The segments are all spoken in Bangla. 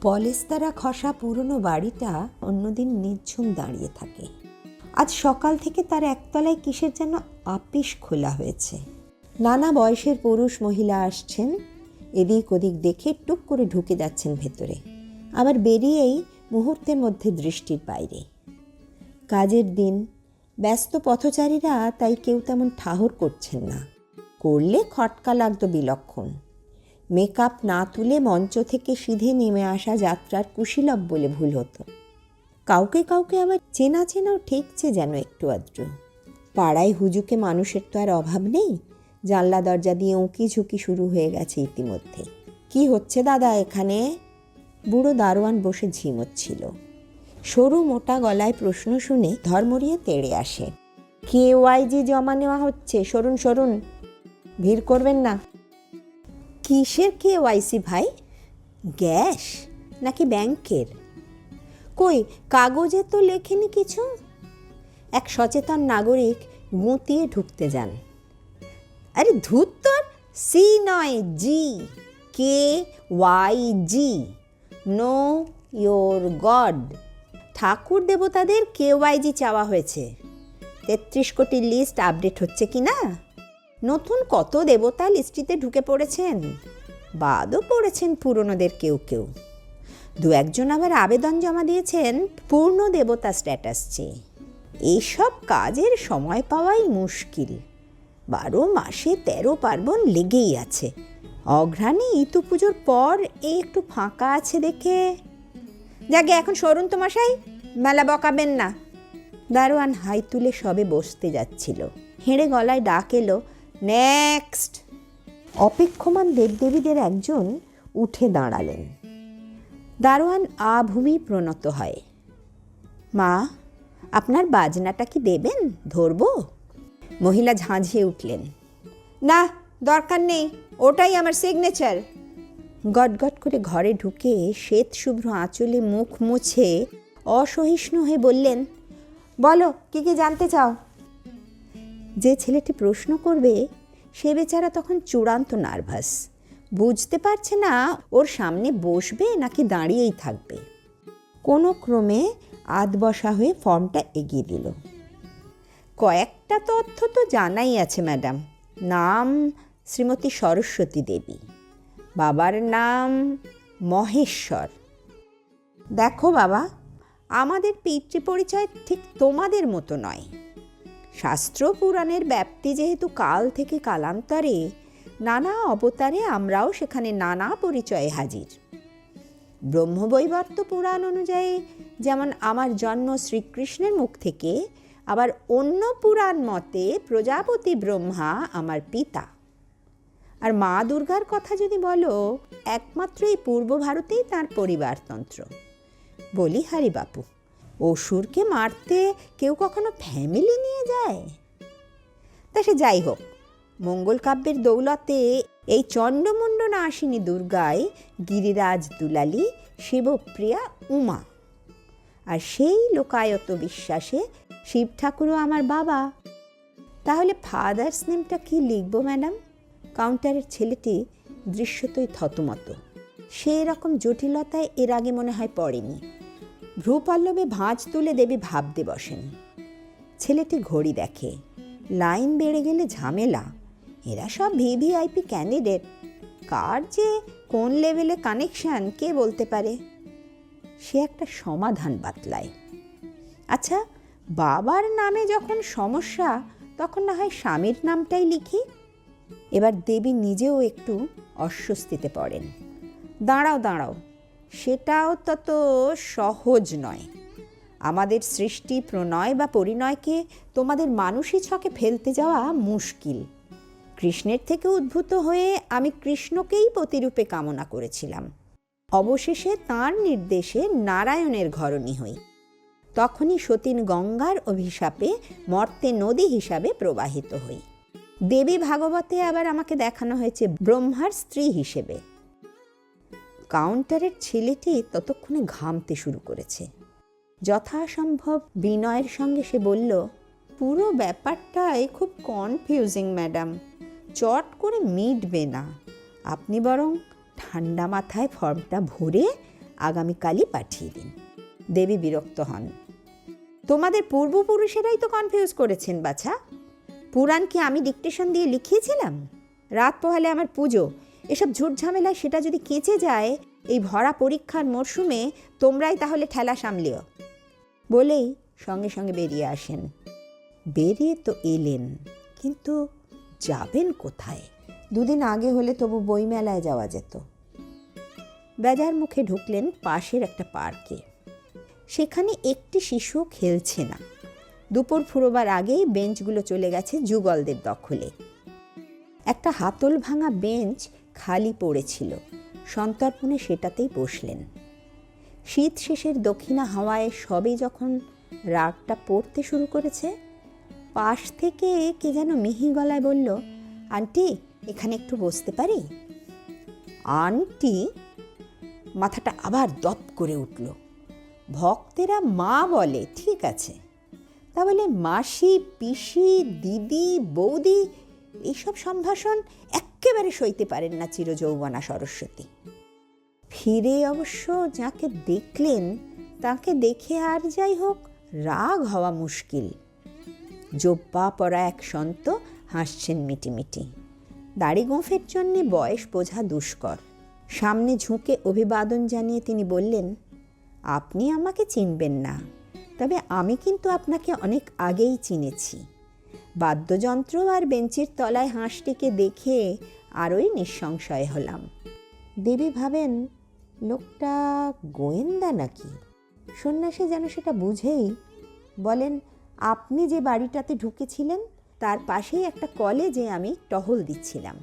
পলেস্তারা খসা পুরনো বাড়িটা অন্যদিন নিঝুম দাঁড়িয়ে থাকে। আজ সকাল থেকে তার একতলায় কিসের যেন আপিস খোলা হয়েছে। নানা বয়সের পুরুষ মহিলা আসছেন, এদিক ওদিক দেখে টুক করে ঢুকে যাচ্ছেন ভেতরে, আবার বেরিয়েই মুহূর্তের মধ্যে দৃষ্টির বাইরে। কাজের দিন, ব্যস্ত পথচারীরা তাই কেউ তেমন ঠাহর করছেন না, করলে খটকা লাগতো বিলক্ষণ। মেকআপ না তুলে মঞ্চ থেকে সিধে নেমে আসা যাত্রার কুশীলব বলে ভুল হতো। কাউকে কাউকে আবার চেনা চেনাও ঠেকছে যেন একটু আধটু। পাড়ায় হুজুকে মানুষের তো আর অভাব নেই, জানলা দরজা দিয়ে উঁকি ঝুঁকি শুরু হয়ে গেছে ইতিমধ্যে। কি হচ্ছে দাদা এখানে? বুড়ো দারোয়ান বসে ঝিমোচ্ছিল। সরু মোটা গলায় প্রশ্ন শুনে ধর্মরিয়ে তেড়ে আসে। KYG জমা নেওয়া হচ্ছে, সরুন সরুন, ভিড় করবেন না। কিসের KYC ভাই? গ্যাস নাকি ব্যাংকের? কই, কাগজে তো লেখেনি কিছু। এক সচেতন নাগরিক গুঁতিয়ে ঢুকতে যান। আরে ধূত তোর, C নয় G, KYG, know your God. ঠাকুর দেবতাদের KYG চাওয়া হয়েছে। 33 কোটির লিস্ট আপডেট হচ্ছে কি না? নতুন কত দেবতা লিস্টিতে ঢুকে পড়েছেন, বাদও পড়েছেন পুরনোদের কেউ কেউ। দু একজন আবার আবেদন জমা দিয়েছেন পূর্ণ দেবতা স্ট্যাটাস চেয়ে। এইসব কাজের সময় পাওয়াই মুশকিল। 12 মাসে 13 পার্বণ লেগেই আছে। অঘ্রাণে ইতু পুজোর পর এই একটু ফাঁকা আছে দেখে। যাকে এখন সরুন তো মশাই, মেলা বকাবেন না। দারোয়ান হাই তুলে সবে বসতে যাচ্ছিল, হেঁড়ে গলায় ডাক এলো, নেক্সট। অপেক্ষমান দেবদেবীদের একজন উঠে দাঁড়ালেন। দারোয়ান আভূমি প্রণত হয়। মা, আপনার বাজনাটা কি দেবেন? ধরবো? মহিলা ঝাঁঝিয়ে উঠলেন। না, দরকার নেই, ওটাই আমার সিগনেচার। গটগট করে ঘরে ঢুকে শ্বেত শুভ্র আঁচলে মুখ মুছে অসহিষ্ণু হয়ে বললেন, বলো কি কি জানতে চাও? যে ছেলেটি প্রশ্ন করবে সে বেচারা তখন চূড়ান্ত নার্ভাস, বুঝতে পারছে না ওর সামনে বসবে নাকি দাঁড়িয়েই থাকবে। কোনো ক্রমে আধবসা হয়ে ফর্মটা এগিয়ে দিল। কয়েকটা তথ্য তো জানাই আছে ম্যাডাম। নাম শ্রীমতী সরস্বতী দেবী, বাবার নাম মহেশ্বর। দেখো বাবা, আমাদের পিতৃ পরিচয় ঠিক তোমাদের মতো নয়। শাস্ত্র পুরাণের ব্যাপ্তি যেহেতু কাল থেকে কালান্তরে, নানা অবতারে আমরাও সেখানে নানা পরিচয়ে হাজির। ব্রহ্মবৈবর্ত পুরাণ অনুযায়ী যেমন আমার জন্ম শ্রীকৃষ্ণের মুখ থেকে, আবার অন্য পুরাণ মতে প্রজাপতি ব্রহ্মা আমার পিতা। আর মা দুর্গার কথা যদি বলো, একমাত্র এই পূর্ব ভারতেই তাঁর পরিবারতন্ত্র। বলিহারি বাপু, অসুরকে মারতে কেউ কখনো ফ্যামিলি নিয়ে যায়? তা সে যাই হোক, মঙ্গল কাব্যের দৌলতে এই চণ্ডমুণ্ডন আসিনী দুর্গায় গিরিরাজ দুলালী, শিবপ্রিয়া উমা। আর সেই লোকায়ত বিশ্বাসে শিব ঠাকুরও আমার বাবা। তাহলে ফাদার্স নেমটা কি লিখবো ম্যাডাম? কাউন্টারের ছেলেটি দৃশ্যতই থতমত। সে এরকম জটিলতায় এর আগে মনে হয় পড়েনি। ভ্রুপল্লবে ভাঁজ তুলে দেবী ভাবতে বসেন। ছেলেটি ঘড়ি দেখে, লাইন বেড়ে গেলে ঝামেলা। এরা সব VVIP ক্যান্ডিডেট, কার যে কোন লেভেলে কানেকশান কে বলতে পারে। সে একটা সমাধান বাতলায়। আচ্ছা, বাবার নামে যখন সমস্যা, তখন না হয় স্বামীর নামটাই লিখি। এবার দেবী নিজেও একটু অস্বস্তিতে পড়েন। দাঁড়াও দাঁড়াও, সেটাও তত সহজ নয়। আমাদের সৃষ্টি প্রণয় বা পরিণয়কে তোমাদের মানুষই ছকে ফেলতে যাওয়া মুশকিল। কৃষ্ণের থেকে উদ্ভূত হয়ে আমি কৃষ্ণকেই প্রতিরূপে কামনা করেছিলাম। অবশেষে তাঁর নির্দেশে নারায়ণের ঘরণী হই। তখনই সতীন গঙ্গার অভিশাপে মর্তে নদী হিসাবে প্রবাহিত হই। দেবী ভাগবতে আবার আমাকে দেখানো হয়েছে ব্রহ্মার স্ত্রী হিসেবে। কাউন্টারের ছেলেটি ততক্ষণে ঘামতে শুরু করেছে। যথাসম্ভব বিনয়ের সঙ্গে সে বলল, পুরো ব্যাপারটাই খুব কনফিউজিং ম্যাডাম, চট করে মিটবে না। আপনি বরং ঠান্ডা মাথায় ফর্মটা ভরে আগামীকালই পাঠিয়ে দিন। দেবী বিরক্ত হন। তোমাদের পূর্বপুরুষেরাই তো কনফিউজ করেছেন বাছা। পুরাণ কি আমি ডিকটেশন দিয়ে লিখিয়েছিলাম? রাত পোহালে আমার পুজো, এসব ঝুট ঝামেলায় সেটা যদি কেঁচে যায় এই ভরা পরীক্ষার মরশুমে, তোমরাই তাহলে ঠেলা সামলিও। বলেই সঙ্গে সঙ্গে বেরিয়ে আসেন। বেরিয়ে তো এলেন, কিন্তু যাবেন কোথায়? দুদিন আগে হলে তবু বইমেলায় যাওয়া যেত। বেজার মুখে ঢুকলেন পাশের একটা পার্কে। সেখানে একটি শিশু খেলছে না। দুপুর ফুরোবার আগেই বেঞ্চগুলো চলে গেছে যুগলদের দখলে। একটা হাতল ভাঙা বেঞ্চ খালি পড়েছিল। সন্তর্পণে সেটাতেই বসলেন। শীত শেষের দক্ষিণা হাওয়ায় সবে যখন রাগটা পড়তে শুরু করেছে, পাশ থেকে কে যেন মিহি গলায় বলল, আন্টি, এখানে একটু বসতে পারি? আন্টি? মাথাটা আবার দপ করে উঠল। ভক্তেরা মা বলে, ঠিক আছে, তা বলে মাসি, পিসি, দিদি, বৌদি, এইসব সম্ভাষণ এক্কেবারে সইতে পারেন না চিরযৌবনা সরস্বতী। ফিরে অবশ্য যাকে দেখলেন তাকে দেখে আর যাই হোক রাগ হওয়া মুশকিল। জোব্বা পরা এক সন্ত হাসছেন মিটিমিটি। দাড়ি গোঁফের জন্যে বয়স বোঝা দুষ্কর। সামনে ঝুঁকে অভিবাদন জানিয়ে তিনি বললেন, আপনি আমাকে চিনবেন না, তবে আমি কিন্তু আপনাকে অনেক আগেই চিনেছি। বাদ্যযন্ত্র আর বেঞ্চের তলায় হাঁসটিকে দেখে আরোই নিঃসংশয় হলাম। দেবী ভাবেন, লোকটা গোয়েন্দা নাকি? সন্ন্যাসী যেন সেটা বুঝেই বলেন, আপনি যে বাড়িটাতে ঢুকেছিলেন তার পাশেই একটা কলেজে আমি টহল দিচ্ছিলাম।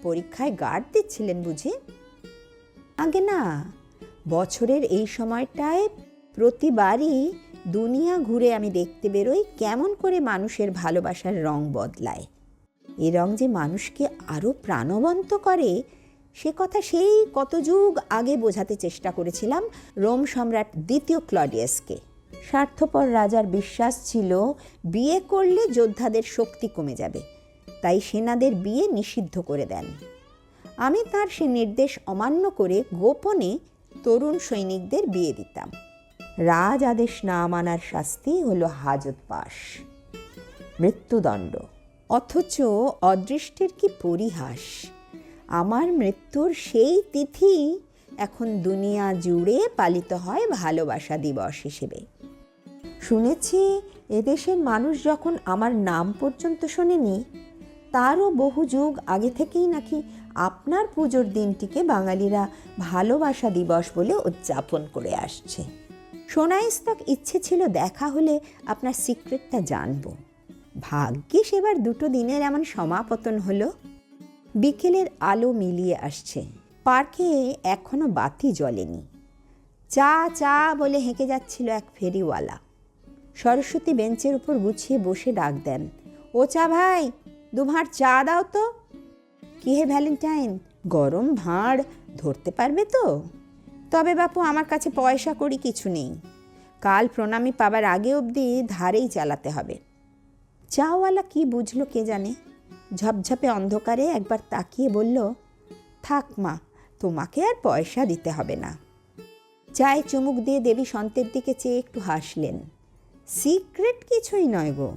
পরীক্ষায় গার্ড দিচ্ছিলেন বুঝি? আগে না, বছরের এই সময়টায় প্রতিবারই দুনিয়া ঘুরে আমি দেখতে বেরোই কেমন করে মানুষের ভালোবাসার রং বদলায়। এ রং যে মানুষকে আরও প্রাণবন্ত করে সে কথা সেই কত যুগ আগে বোঝাতে চেষ্টা করেছিলাম রোম সম্রাট দ্বিতীয় ক্লডিয়াসকে। স্বার্থপর রাজার বিশ্বাস ছিল বিয়ে করলে যোদ্ধাদের শক্তি কমে যাবে, তাই সেনাদের বিয়ে নিষিদ্ধ করে দেন। আমি তার সে নির্দেশ অমান্য করে গোপনে তরুণ সৈনিকদের বিয়ে দিতাম। রাজ আদেশ না মানার শাস্তি হলো হাজতবাস, মৃত্যুদণ্ড। অথচ অদৃষ্টের কি পরিহাস, আমার মৃত্যুর সেই তিথি এখন দুনিয়া জুড়ে পালিত হয় ভালোবাসা দিবস হিসেবে। শুনেছি এদেশের মানুষ যখন আমার নাম পর্যন্ত শোনেনি, তারও বহু যুগ আগে থেকেই নাকি আপনার পুজোর দিনটিকে বাঙালিরা ভালোবাসা দিবস বলে উদযাপন করে আসছে। সোনাইস্তক ইচ্ছে ছিল দেখা হলে আপনার সিক্রেটটা জানবো। ভাগ্যিস এবার দুটো দিনের এমন সমাপতন হলো। বিকেলের আলো মিলিয়ে আসছে। পার্কে এখনো বাতি জ্বলেনি। চা চা বলে হেঁকে যাচ্ছিল এক ফেরিওয়ালা। সরস্বতী বেঞ্চের উপর গুছিয়ে বসে ডাক দেন, ও চা ভাই, 2 ভাঁড় চা দাও তো। কি হে ভ্যালেন্টাইন, গরম ভাঁড় ধরতে পারবে তো? তবে বাপু, আমার কাছে পয়সা কড়ি কিছু নেই। কাল প্রণামী পাবার আগে অবধি ধারেই চালাতে হবে। চাওয়ালা কি বুঝলো কে জানে, ঝপঝপে অন্ধকারে একবার তাকিয়ে বলল, থাক মা, তোমাকে আর পয়সা দিতে হবে না। চায়ে চুমুক দিয়ে দেবী সন্তের দিকে চেয়ে একটু হাসলেন। সিক্রেট কিছুই নয় গো।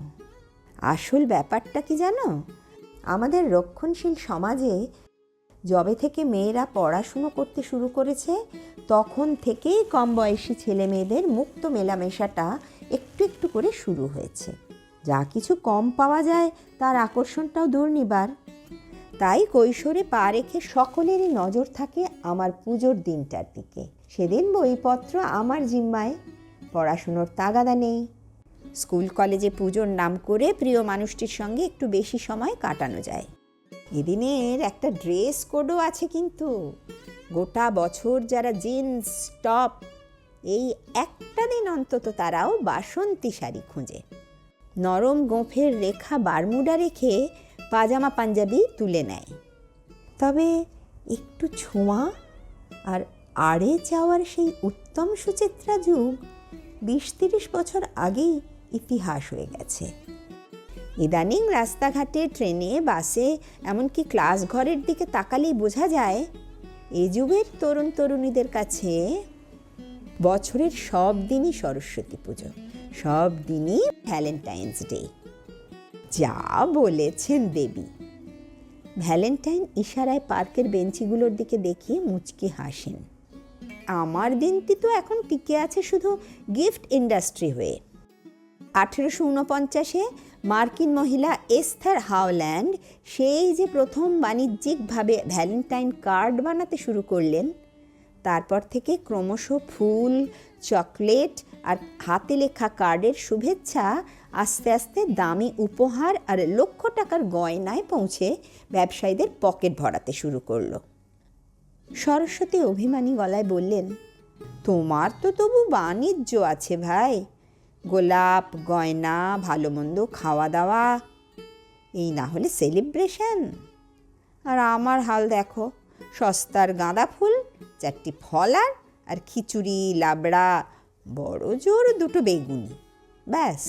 আসল ব্যাপারটা কি জানো, আমাদের রক্ষণশীল সমাজে যবে থেকে মেয়েরা পড়াশুনো করতে শুরু করেছে তখন থেকেই কম বয়সী ছেলে মেয়েদের মুক্ত মেলামেশাটা একটু একটু করে শুরু হয়েছে। যা কিছু কম পাওয়া যায় তার আকর্ষণটাও দুর্নিবার। তাই কৈশোরে পা রেখে সকলেরই নজর থাকে আমার পুজোর দিনটার দিকে। সেদিন বইপত্র আমার জিম্মায়, পড়াশুনোর তাগাদা নেই। স্কুল কলেজে পুজোর নাম করে প্রিয় মানুষটির সঙ্গে একটু বেশি সময় কাটানো যায়। এদিনের একটা ড্রেস কোডও আছে, কিন্তু গোটা বছর যারা জিন্স টপ, এই একটা দিন অন্তত তারাও বাসন্তী শাড়ি খুঁজে। নরম গোঁফের রেখা বারমুডা রেখে পাজামা পাঞ্জাবি তুলে নেয়। তবে একটু ছোঁয়া আর আড়ে যাওয়ার সেই উত্তম সুচিত্রা যুগ 20-30 বছর আগেই ইতিহাস হয়ে গেছে। ইদানিং রাস্তাঘাটে, ট্রেনে, বাসে, এমনকি ক্লাস ঘরের দিকে তাকালেই বোঝা যায় এই যুগের তরুণ তরুণীদের কাছে বছরের সব দিনই সরস্বতী পুজো, সব দিনই ভ্যালেন্টাইন্স ডে। যা বলেছেন দেবী। ভ্যালেন্টাইন ইশারায় পার্কের বেঞ্চিগুলোর দিকে দেখিয়ে মুচকি হাসেন। আমার দিনটি তো এখন টিকে আছে শুধু গিফট ইন্ডাস্ট্রি হয়ে। 1849-এ মার্কিন মহিলা এস্থার হাওল্যান্ড সেই যে প্রথম বাণিজ্যিকভাবে ভ্যালেন্টাইন কার্ড বানাতে শুরু করলেন, তারপর থেকে ক্রমশ ফুল, চকলেট আর হাতে লেখা কার্ডের শুভেচ্ছা আস্তে আস্তে দামি উপহার আর লক্ষ টাকার গয়নায় পৌঁছে ব্যবসায়ীদের পকেট ভরাতে শুরু করলো। সরস্বতী অভিমানী গলায় বললেন, তোমার তো তবু বাণিজ্য আছে ভাই, গোলাপ, গয়না, ভালো মন্দ খাওয়া দাওয়া, এই না হলে সেলিব্রেশন। আর আমার হাল দেখো, সস্তার গাঁদা ফুল, 4টি ফলার আর খিচুড়ি, লাবড়া, বড় জোর 2টো বেগুনি, ব্যাস।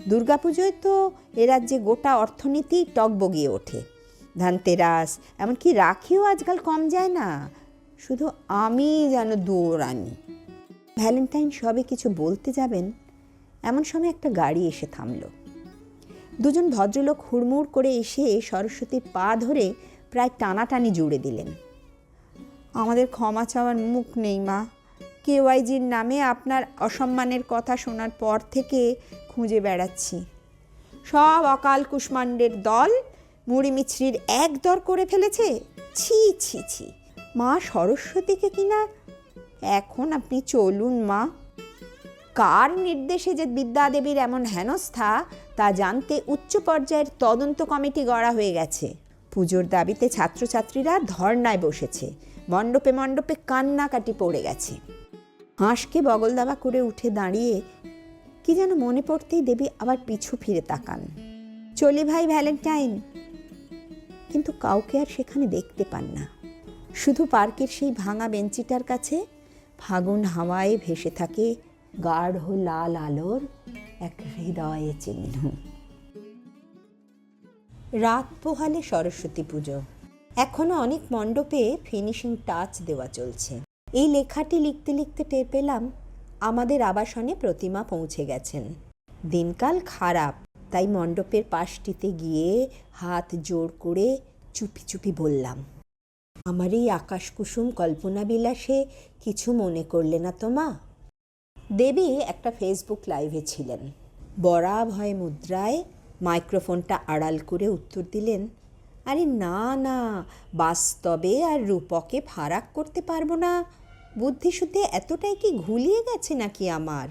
দুর্গাপুজোয় তো এ রাজ্যে গোটা অর্থনীতি টগবগিয়ে ওঠে। ধানতেরাস, এমনকি রাখিও আজকাল কম যায় না। শুধু আমি যেন দৌড়ানি। ভ্যালেন্টাইন সবে কিছু বলতে যাবেন, এমন সময় একটা গাড়ি এসে থামল। দুজন ভদ্রলোক হুড়মুড় করে এসে সরস্বতীর পা ধরে প্রায় টানাটানি জুড়ে দিলেন। আমাদের ক্ষমা চাওয়ার মুখ নেই মা, কেওয়াইজির নামে আপনার অসম্মানের কথা শোনার পর থেকে খুঁজে বেড়াচ্ছি। সব অকাল কুষ্মাণ্ডের দল মুড়ি মিছরির একদর করে ফেলেছে। ছি ছি ছি, মা সরস্বতীকে কিনা। এখন আপনি চলুন মা। কার নির্দেশে যে বিদ্যাদেবীর এমন হেনস্থা তা জানতে উচ্চ পর্যায়ের তদন্ত কমিটি গড়া হয়ে গেছে। পুজোর দাবিতে ছাত্রছাত্রীরা ধর্নায় বসেছে, মণ্ডপে মণ্ডপে কান্নাকাটি পড়ে গেছে। হাঁসকে বগল দাবা করে উঠে দাঁড়িয়ে কি যেন মনে পড়তেই দেবী আবার পিছু ফিরে তাকান। চলি ভাই ভ্যালেন্টাইন। কিন্তু কাউকে আর সেখানে দেখতে পান না। শুধু পার্কের সেই ভাঙা বেঞ্চিটার কাছে ফাগুন হাওয়ায় ভেসে থাকে গাঢ় লাল আলোর এক হৃদয়ে চিহ্ন। রাত পোহালে সরস্বতী পুজো। এখনো অনেক মণ্ডপে ফিনিশিং টাচ দেওয়া চলছে। এই লেখাটি লিখতে লিখতে টের পেলাম আমাদের আবাসনে প্রতিমা পৌঁছে গেছেন। দিনকাল খারাপ, তাই মণ্ডপের পাশটিতে গিয়ে হাত জোড় করে চুপি চুপি বললাম, আমার এই আকাশকুসুম কল্পনা বিলাসে কিছু মনে করলে না তো মা? দেবী একটা ফেসবুক লাইভে ছিলেন। বরা ভয় মুদ্রায় মাইক্রোফোনটা আড়াল করে উত্তর দিলেন, আরে না না, বাস্তবে আর রূপকে ফারাক করতে পারবো না। বুদ্ধিশুদ্ধি এতটাই কি ঘুলিয়ে গেছে নাকি আমার?